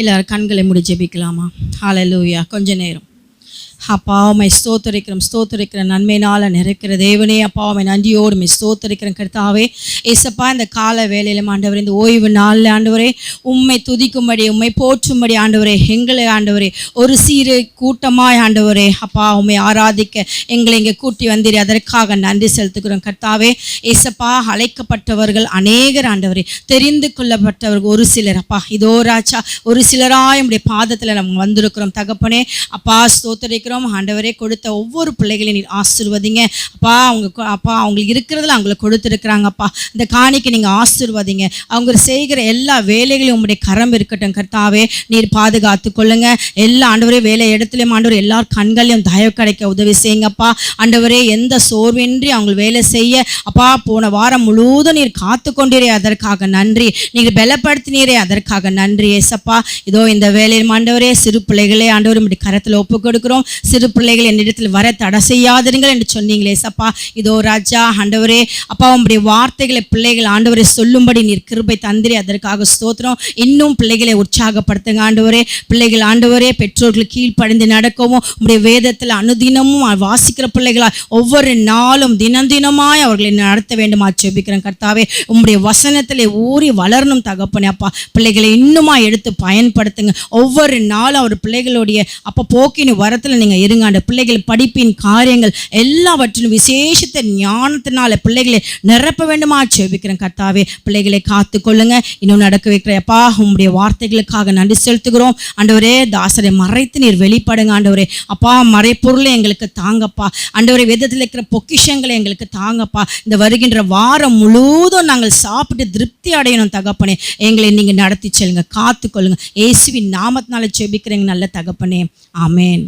எல்லாரும் கண்களை மூடி ஜெபிக்கலாமா? ஹல்லேலூயா. கொஞ்ச நேரம் அப்பா உம்மை ஸ்தோத்தரிக்கிற நன்மையினால் நிறைக்கிற தேவனே, அப்பா உம்மை நன்றியோடு உம்மை ஸ்தோத்தரிக்கிற கர்த்தாவே. ஏசப்பா, இந்த கால வேளையிலும் ஆண்டவரே, இந்த ஓய்வு நாளில் ஆண்டவரே உம்மை துதிக்கும்படி உம்மை போற்றும்படி ஆண்டவரே எங்களை ஆண்டவரே ஒரு சீர கூட்டமாய் ஆண்டவரே அப்பா உம்மை ஆராதிக்க எங்களை இங்கே கூட்டி வந்தீர். அதற்காக நன்றி செலுத்துகிறோம் கர்த்தாவே. ஏசப்பா, அழைக்கப்பட்டவர்கள் அநேகர் ஆண்டவரே, தெரிந்து கொள்ளப்பட்டவர்கள் ஒரு சிலர் அப்பா. இதோ ராஜா, ஒரு சிலராய் உம்முடைய பாதத்தில் நம்ம வந்திருக்கிறோம் தகப்பனே. அப்பா ஸ்தோத்தரிக்கிறோம் ஆண்டவரே. கொடுத்த ஒவ்வொரு பிள்ளைகளையும் நீர் ஆசீர்வதிங்க அப்பா. அவங்களுக்கு இருக்கிறதுல அவங்களை கொடுத்துருக்குறாங்கப்பா. இந்த காணிக்கை நீங்கள் ஆசீர்வதிங்க. அவங்க செய்கிற எல்லா வேலைகளையும் உங்களுடைய கரம் இருக்கட்டும் கர்த்தாவே. நீர் பாதுகாத்து கொள்ளுங்க. எல்லா ஆண்டவரே வேலை இடத்துலையும் ஆண்டவர் எல்லார் கண்களையும் தயவு கிடைக்க உதவி செய்யுங்கப்பா. ஆண்டவரே, எந்த சோர்வின்றி அவங்க வேலை செய்ய அப்பா போன வாரம் முழுவதும் நீர் காத்து கொண்டீரே, அதற்காக நன்றி. நீங்கள் பலப்படுத்தினீரே, அதற்காக நன்றி ஏசப்பா. இதோ இந்த வேலையில் ஆண்டவரே சிறு பிள்ளைகளே ஆண்டவர் இப்படி கரத்தில் ஒப்பு கொடுக்கிறோம். சிறு பிள்ளைகள் என்னிடத்தில் வர தடை செய்யாதீர்கள் என்று சொன்னீங்களே சப்பா. இதோ ராஜா ஆண்டவரே அப்பா, உம்முடைய வார்த்தைகளை பிள்ளைகள் ஆண்டவரை சொல்லும்படி நீர் கிருபை தந்திரி, அதற்காக ஸ்தோத்திரம். இன்னும் பிள்ளைகளை உற்சாகப்படுத்துங்க ஆண்டவரே. பிள்ளைகள் ஆண்டவரே பெற்றோர்கள் கீழ்ப்படிந்து நடக்கவும் உம்முடைய வேதத்தில் அனுதினமும் வாசிக்கிற பிள்ளைகளாய் ஒவ்வொரு நாளும் தினமாய் அவர்களை நடத்த வேண்டுமா ஜெபிக்கிறேன் கர்த்தாவே. உம்முடைய வசனத்திலே ஊறி வளரணும் தகப்பனே அப்பா. பிள்ளைகளை இன்னுமா எடுத்து பயன்படுத்துங்க. ஒவ்வொரு நாளும் அவர் பிள்ளைகளுடைய அப்போ போக்கின் வரத்தில் நீங்கள் இருங்க. அந்த பிள்ளைகள் படிப்பின் காரியங்கள் எல்லாவற்றிலும் விசேஷத்தை ஞானத்தினால பிள்ளைகளை நிரப்ப வேண்டுமா ஜெபிக்கிறேன் கர்த்தாவே. பிள்ளைகளை காத்து கொள்ளுங்க. இன்னும் நடக்க வைக்கிற அப்பா உம்முடைய வார்த்தைகளுக்காக நன்றி செலுத்துகிறோம் ஆண்டவரே. தாசரை மறைத்து நீர் வெளிப்படுங்க ஆண்டவரே அப்பா. மறைப்பொருளை எங்களுக்கு தாங்கப்பா ஆண்டவரே. வேதத்தில் இருக்கிற பொக்கிஷங்களை எங்களுக்கு தாங்கப்பா. இந்த வருகின்ற வாரம் முழுவதும் நாங்கள் சாப்பிட்டு திருப்தி அடையணும் தகப்பனே. எங்களை நீங்கள் நடத்தி செல்லுங்க, காத்து கொள்ளுங்க. இயேசுவின் நாமத்தினால ஜெபிக்கிறேங்க நல்ல தகப்பனே. ஆமேன்.